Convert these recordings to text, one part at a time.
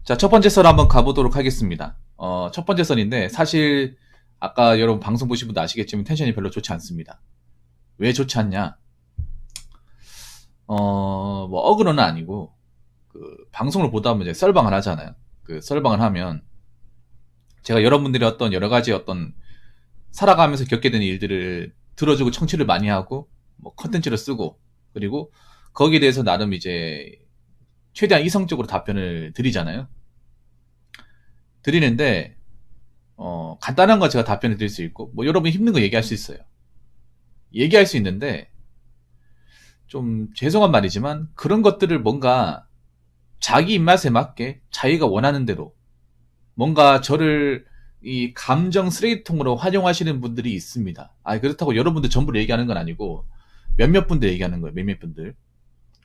자, 첫 번째 썰 한번 가보도록 하겠습니다. 첫 번째 썰인데, 사실, 아까 여러분 방송 보신 분도 아시겠지만 텐션이 별로 좋지 않습니다. 왜 좋지 않냐? 뭐, 어그로는 아니고, 방송을 보다 보면 이제 썰방을 하잖아요. 그 썰방을 하면, 제가 여러분들이 어떤 여러 가지 어떤, 살아가면서 겪게 되는 일들을 들어주고 청취를 많이 하고, 뭐, 컨텐츠를 쓰고, 그리고 거기에 대해서 나름 이제, 최대한 이성적으로 답변을 드리잖아요. 드리는데, 간단한 거 제가 답변을 드릴 수 있고, 뭐, 여러분 힘든 거 얘기할 수 있어요. 얘기할 수 있는데, 좀 죄송한 말이지만, 그런 것들을 뭔가 자기 입맛에 맞게 자기가 원하는 대로, 뭔가 저를 이 감정 쓰레기통으로 활용하시는 분들이 있습니다. 그렇다고 여러분들 전부를 얘기하는 건 아니고, 몇몇 분들 얘기하는 거예요, 몇몇 분들.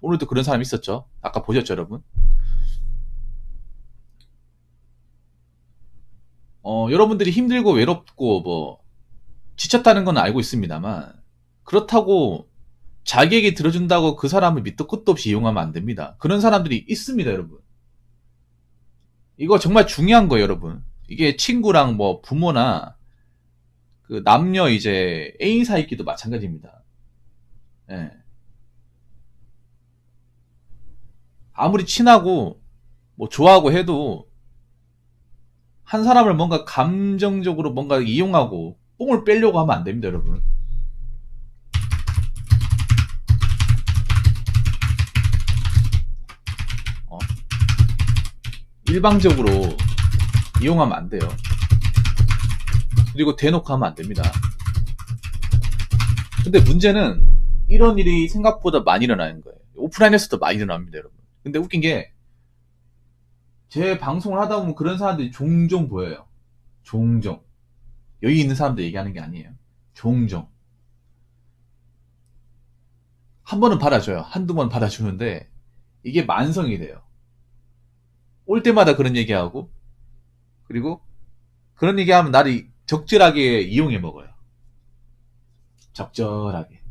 오늘도 그런 사람 있었죠? 아까 보셨죠, 여러분? 여러분들이 힘들고 외롭고 뭐 지쳤다는 건 알고 있습니다만 그렇다고 자기 얘기 들어준다고 그 사람을 밑도 끝도 없이 이용하면 안 됩니다. 그런 사람들이 있습니다, 여러분. 이거 정말 중요한 거예요, 여러분. 이게 친구랑 뭐 부모나 그 남녀 이제 애인 사이끼도 마찬가지입니다. 예. 아무리 친하고 뭐 좋아하고 해도 한 사람을 뭔가 감정적으로 뭔가 이용하고 뽕을 빼려고 하면 안 됩니다, 여러분. 어? 일방적으로 이용하면 안 돼요. 그리고 대놓고 하면 안 됩니다. 근데 문제는 이런 일이 생각보다 많이 일어나는 거예요. 오프라인에서도 많이 일어납니다, 여러분. 근데 웃긴 게 제 방송을 하다 보면 그런 사람들이 종종 보여요. 종종. 여기 있는 사람들 얘기하는 게 아니에요. 종종. 한 번은 받아줘요. 한두 번 받아주는데 이게 만성이 돼요. 올 때마다 그런 얘기하고 그리고 그런 얘기하면 나를 적절하게 이용해 먹어요. 적절하게.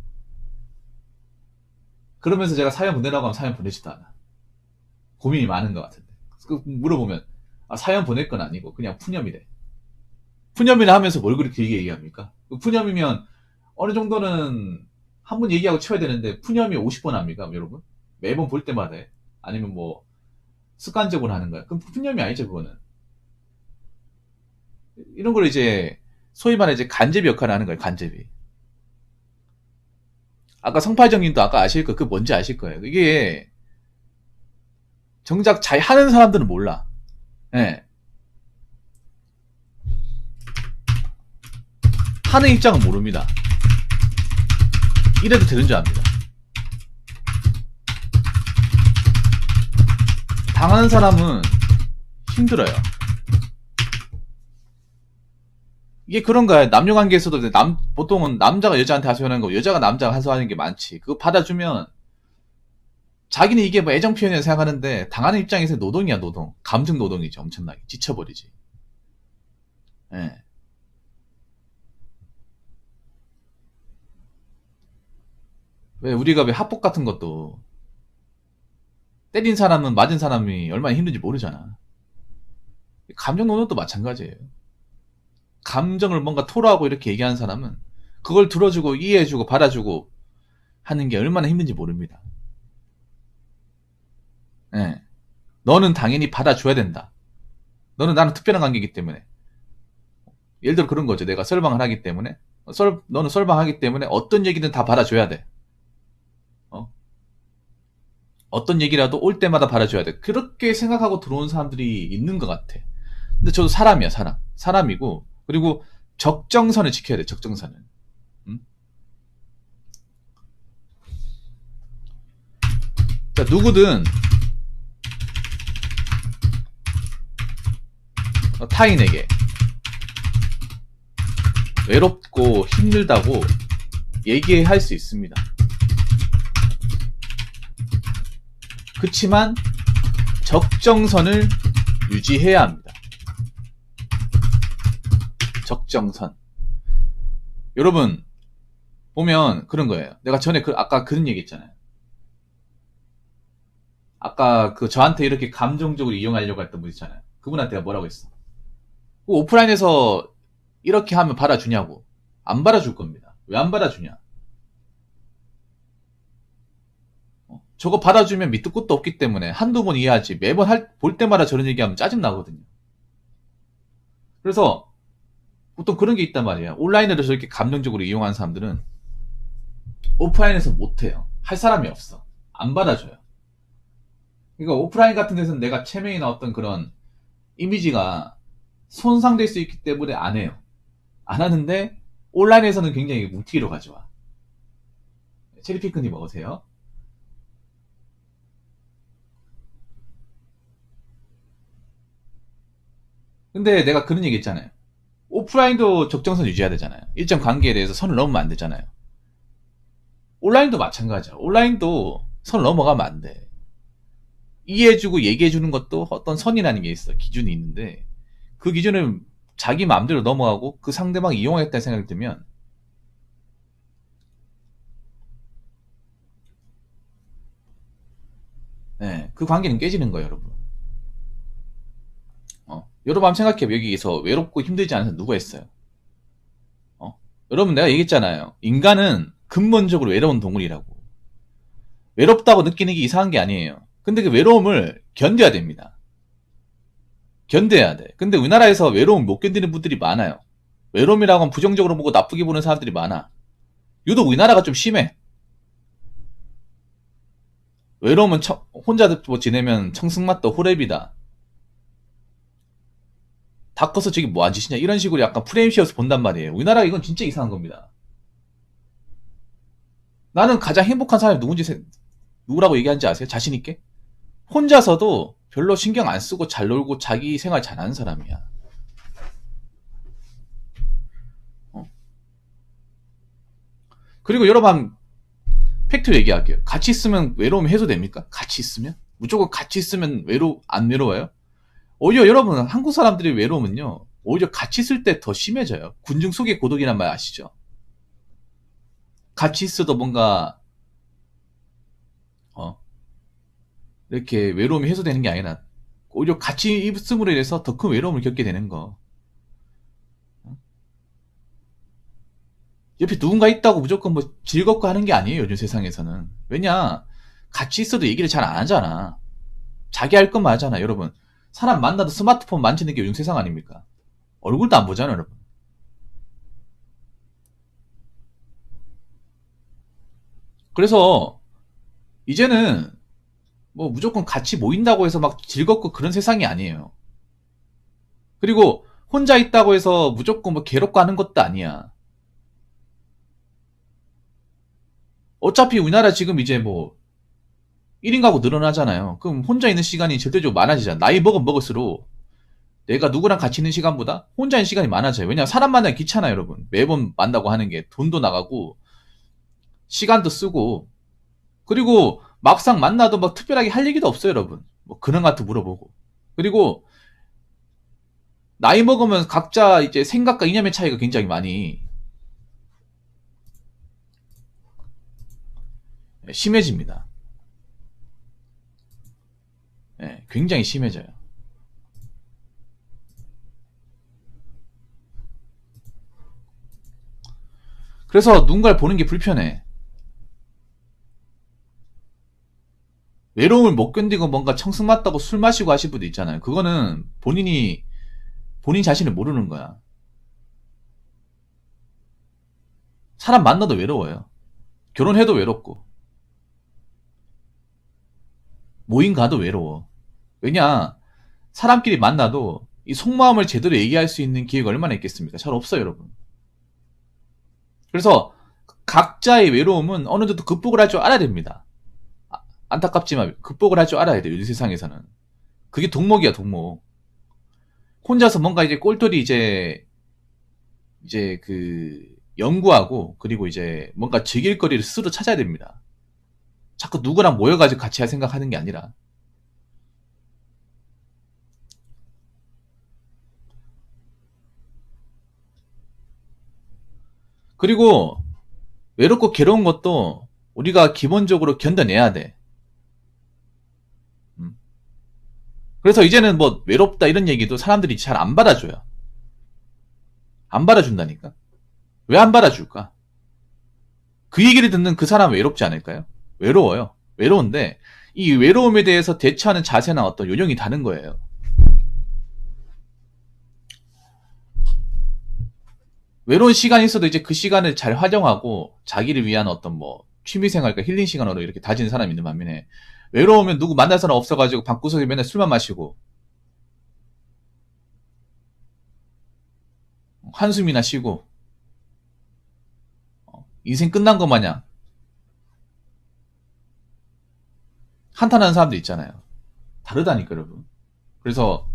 그러면서 제가 사연 보내라고 하면 사연 보내지도 않아. 고민이 많은 것 같은데. 물어보면 사연 보낼 건 아니고 그냥 푸념이래. 푸념이라 하면서 뭘 그렇게 길게 얘기합니까? 푸념이면 어느 정도는 한 번 얘기하고 쳐야 되는데 푸념이 50번 합니까, 여러분? 매번 볼 때마다 해? 아니면 뭐 습관적으로 하는 거야? 그럼 푸념이 아니죠, 그거는. 이런 걸 이제 소위 말해 이제 간제비 역할을 하는 거예요, 간제비. 아까 성팔정님도 아까 아실 거, 그 뭔지 아실 거예요. 이게 정작 잘 하는 사람들은 몰라. 예. 하는 입장은 모릅니다. 이래도 되는 줄 압니다. 당하는 사람은 힘들어요. 이게 그런 거야. 남녀 관계에서도 보통은 남자가 여자한테 하소연하는 거, 여자가 남자가 하소연하는 게 많지. 그거 받아주면 자기는 이게 뭐 애정 표현이라 생각하는데 당하는 입장에서 노동이야, 노동. 감정 노동이죠, 엄청나게. 지쳐버리지. 예. 왜 합법 같은 것도 때린 사람은 맞은 사람이 얼마나 힘든지 모르잖아. 감정 노동도 마찬가지예요. 감정을 뭔가 토로하고 이렇게 얘기하는 사람은 그걸 들어주고 이해해주고 받아주고 하는 게 얼마나 힘든지 모릅니다. 예. 너는 당연히 받아줘야 된다. 너는 나는 특별한 관계이기 때문에. 예를 들어 그런 거죠. 내가 썰방을 하기 때문에. 너는 썰방하기 때문에 어떤 얘기든 다 받아줘야 돼. 어떤 얘기라도 올 때마다 받아줘야 돼. 그렇게 생각하고 들어온 사람들이 있는 것 같아. 근데 저도 사람이야, 사람. 사람이고, 그리고 적정선을 지켜야 돼, 적정선을. 음? 자, 누구든 타인에게 외롭고 힘들다고 얘기할 수 있습니다. 그치만 적정선을 유지해야 합니다. 적정선. 여러분 보면 그런 거예요. 내가 전에 아까 그런 얘기 했잖아요. 아까 그 저한테 이렇게 감정적으로 이용하려고 했던 분 있잖아요. 그분한테 내가 뭐라고 했어? 그 오프라인에서 이렇게 하면 받아주냐고. 안 받아줄 겁니다. 왜 안 받아주냐? 저거 받아주면 밑도 끝도 없기 때문에 한두 번 이해하지. 매번 볼 때마다 저런 얘기하면 짜증나거든요. 그래서 보통 그런 게 있단 말이에요. 온라인으로 저렇게 감정적으로 이용하는 사람들은 오프라인에서 못해요. 할 사람이 없어. 안 받아줘요. 그러니까 오프라인 같은 데서는 내가 체면이나 어떤 그런 이미지가 손상될 수 있기 때문에 안 해요. 안 하는데 온라인에서는 굉장히 뭉티기로 가져와. 체리피크님 먹으세요. 근데 내가 그런 얘기 했잖아요. 오프라인도 적정선 유지해야 되잖아요. 일정 관계에 대해서 선을 넘으면 안 되잖아요. 온라인도 마찬가지야. 온라인도 선 넘어가면 안 돼. 이해해주고 얘기해주는 것도 어떤 선이라는 게 있어. 기준이 있는데 그 기준을 자기 마음대로 넘어가고 그 상대방이 이용하겠다는 생각이 들면 네, 그 관계는 깨지는 거예요, 여러분. 여러분 한번 생각해요. 여기서 외롭고 힘들지 않은 사람 누가 있어요? 여러분 내가 얘기했잖아요. 인간은 근본적으로 외로운 동물이라고. 외롭다고 느끼는 게 이상한 게 아니에요. 근데 그 외로움을 견뎌야 됩니다. 견뎌야 돼. 근데 우리나라에서 외로움 못 견디는 분들이 많아요. 외로움이라고 하면 부정적으로 보고 나쁘게 보는 사람들이 많아. 유독 우리나라가 좀 심해. 외로움은 혼자 뭐 지내면 청승맞다 호랩이다. 다 커서 저기 뭐한 짓이냐 이런 식으로 약간 프레임 씌워서 본단 말이에요. 우리나라 이건 진짜 이상한 겁니다. 나는 가장 행복한 사람이 누구라고 얘기하는지 아세요? 자신 있게? 혼자서도 별로 신경 안 쓰고 잘 놀고 자기 생활 잘하는 사람이야. 그리고 여러분 팩트 얘기할게요. 같이 있으면 외로움 해소됩니까? 같이 있으면? 무조건 같이 있으면 안 외로워요? 오히려 여러분 한국 사람들의 외로움은요. 오히려 같이 있을 때 더 심해져요. 군중 속의 고독이란 말 아시죠? 같이 있어도 뭔가 이렇게 외로움이 해소되는 게 아니라 오히려 같이 있음으로 인해서 더 큰 외로움을 겪게 되는 거. 옆에 누군가 있다고 무조건 뭐 즐겁고 하는 게 아니에요. 요즘 세상에서는. 왜냐? 같이 있어도 얘기를 잘 안 하잖아. 자기 할 것만 하잖아. 여러분. 사람 만나도 스마트폰 만지는 게 요즘 세상 아닙니까? 얼굴도 안 보잖아, 여러분. 그래서 이제는 뭐 무조건 같이 모인다고 해서 막 즐겁고 그런 세상이 아니에요. 그리고 혼자 있다고 해서 무조건 뭐 괴롭고 하는 것도 아니야. 어차피 우리나라 지금 이제 뭐 1인 가구 늘어나잖아요. 그럼 혼자 있는 시간이 절대적으로 많아지잖아. 나이 먹으면 먹을수록 내가 누구랑 같이 있는 시간보다 혼자 있는 시간이 많아져요. 왜냐면 사람 만나기 귀찮아요, 여러분. 매번 만나고 하는 게 돈도 나가고 시간도 쓰고 그리고 막상 만나도 막 특별하게 할 얘기도 없어요, 여러분. 뭐 근황 같은 거 물어보고. 그리고 나이 먹으면 각자 이제 생각과 이념의 차이가 굉장히 많이 심해집니다. 예, 굉장히 심해져요. 그래서 누군가를 보는 게 불편해. 외로움을 못 견디고 뭔가 청승맞다고 술 마시고 하실 분도 있잖아요. 그거는 본인 자신을 모르는 거야. 사람 만나도 외로워요. 결혼해도 외롭고 모임 가도 외로워. 왜냐? 사람끼리 만나도 이 속마음을 제대로 얘기할 수 있는 기회가 얼마나 있겠습니까? 잘 없어요, 여러분. 그래서 각자의 외로움은 어느 정도 극복을 할 줄 알아야 됩니다. 안타깝지만 극복을 할 줄 알아야 돼요. 이 세상에서는. 그게 동목이야, 동목. 혼자서 뭔가 이제 꼴돌이 이제 그 연구하고 그리고 이제 뭔가 즐길 거리를 스스로 찾아야 됩니다. 자꾸 누구랑 모여가지고 같이 할 생각하는 게 아니라. 그리고 외롭고 괴로운 것도 우리가 기본적으로 견뎌내야 돼. 그래서 이제는 뭐 외롭다 이런 얘기도 사람들이 잘 안 받아줘요. 안 받아준다니까. 왜 안 받아줄까? 그 얘기를 듣는 그 사람은 외롭지 않을까요? 외로워요. 외로운데 이 외로움에 대해서 대처하는 자세나 어떤 요령이 다른 거예요. 외로운 시간이 있어도 이제 그 시간을 잘 활용하고 자기를 위한 어떤 뭐 취미생활과 힐링 시간으로 이렇게 다지는 사람이 있는 반면에, 외로우면 누구 만날 사람 없어가지고 방구석에 맨날 술만 마시고 한숨이나 쉬고 인생 끝난 것 마냥 한탄하는 사람도 있잖아요. 다르다니까 여러분. 그래서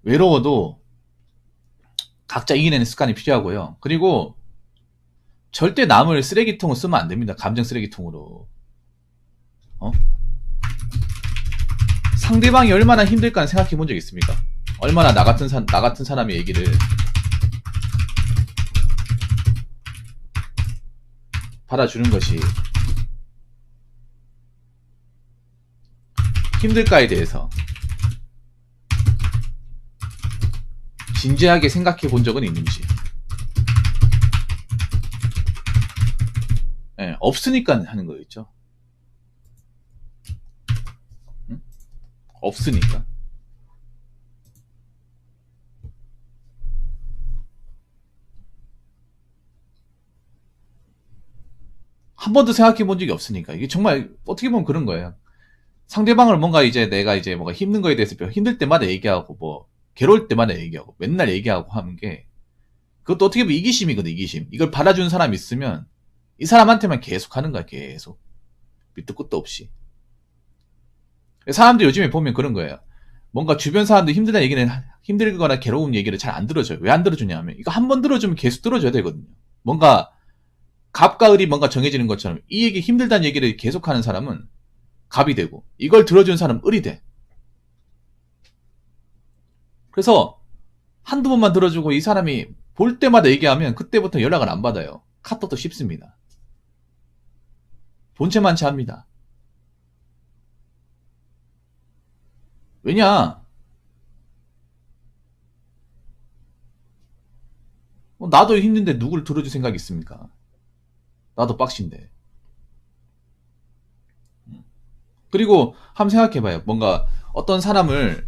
외로워도 각자 이겨내는 습관이 필요하고요. 그리고 절대 남을 쓰레기통으로 쓰면 안 됩니다. 감정 쓰레기통으로. 어? 상대방이 얼마나 힘들까 생각해 본 적 있습니까? 얼마나 나 같은 사람의 얘기를 받아주는 것이 힘들까에 대해서 진지하게 생각해 본 적은 있는지. 없으니까 하는 거겠죠. 응? 없으니까. 한 번도 생각해 본 적이 없으니까. 이게 정말 어떻게 보면 그런 거예요. 상대방을 뭔가 이제 내가 이제 뭔가 힘든 거에 대해서 힘들 때마다 얘기하고 뭐 괴로울 때마다 얘기하고 맨날 얘기하고 하는 게, 그것도 어떻게 보면 이기심이거든. 이기심. 이걸 받아주는 사람이 있으면 이 사람한테만 계속 하는 거야. 계속 밑도 끝도 없이. 사람들 요즘에 보면 그런 거예요. 뭔가 주변 사람들 힘들다 얘기는, 힘들거나 괴로운 얘기를 잘 안 들어줘요. 왜 안 들어주냐 하면 이거 한 번 들어주면 계속 들어줘야 되거든요. 뭔가 갑과 을이 뭔가 정해지는 것처럼 이 얘기, 힘들다는 얘기를 계속하는 사람은 갑이 되고 이걸 들어주는 사람은 을이 돼. 그래서 한두 번만 들어주고 이 사람이 볼 때마다 얘기하면 그때부터 연락을 안 받아요. 카톡도 쉽습니다. 본체만치 합니다. 왜냐? 나도 힘든데 누굴 들어줄 생각이 있습니까? 나도 빡신데. 그리고 한번 생각해봐요. 뭔가 어떤 사람을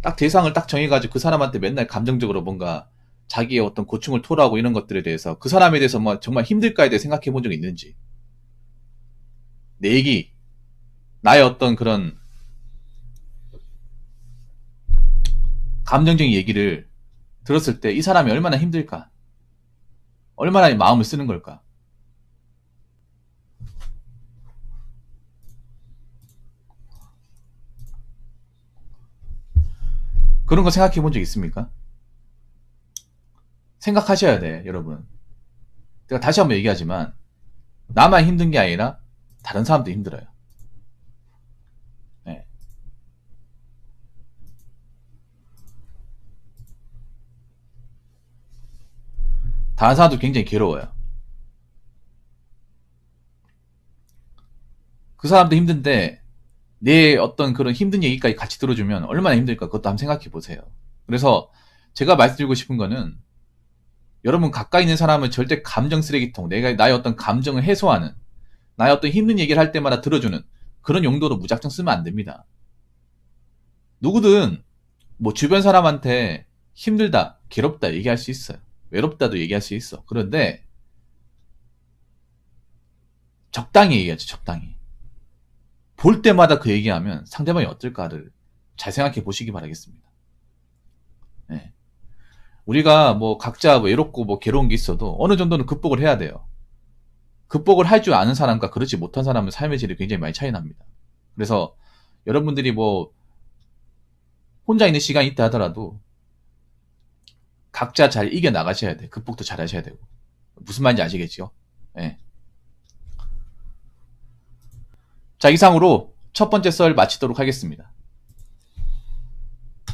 딱 대상을 딱 정해가지고 그 사람한테 맨날 감정적으로 뭔가 자기의 어떤 고충을 토로하고 이런 것들에 대해서 그 사람에 대해서 뭐 정말 힘들까에 대해 생각해 본 적이 있는지. 내 얘기, 나의 어떤 그런 감정적인 얘기를 들었을 때 이 사람이 얼마나 힘들까? 얼마나 마음을 쓰는 걸까? 그런 거 생각해 본 적 있습니까? 생각하셔야 돼, 여러분. 제가 다시 한번 얘기하지만 나만 힘든 게 아니라 다른 사람도 힘들어요. 네. 다른 사람도 굉장히 괴로워요. 그 사람도 힘든데 내 어떤 그런 힘든 얘기까지 같이 들어주면 얼마나 힘들까, 그것도 한번 생각해 보세요. 그래서 제가 말씀드리고 싶은 거는, 여러분 가까이 있는 사람은 절대 감정 쓰레기통, 나의 어떤 감정을 해소하는, 나의 어떤 힘든 얘기를 할 때마다 들어주는 그런 용도로 무작정 쓰면 안 됩니다. 누구든 뭐 주변 사람한테 힘들다, 괴롭다 얘기할 수 있어요. 외롭다도 얘기할 수 있어. 그런데 적당히 얘기하죠. 적당히. 볼 때마다 그 얘기하면 상대방이 어떨까를 잘 생각해 보시기 바라겠습니다. 네. 우리가 뭐 각자 뭐 외롭고 뭐 괴로운 게 있어도 어느 정도는 극복을 해야 돼요. 극복을 할 줄 아는 사람과 그렇지 못한 사람은 삶의 질이 굉장히 많이 차이 납니다. 그래서 여러분들이 뭐 혼자 있는 시간이 있다 하더라도 각자 잘 이겨 나가셔야 돼. 극복도 잘 하셔야 되고. 무슨 말인지 아시겠죠? 네. 자, 이상으로 첫 번째 썰 마치도록 하겠습니다.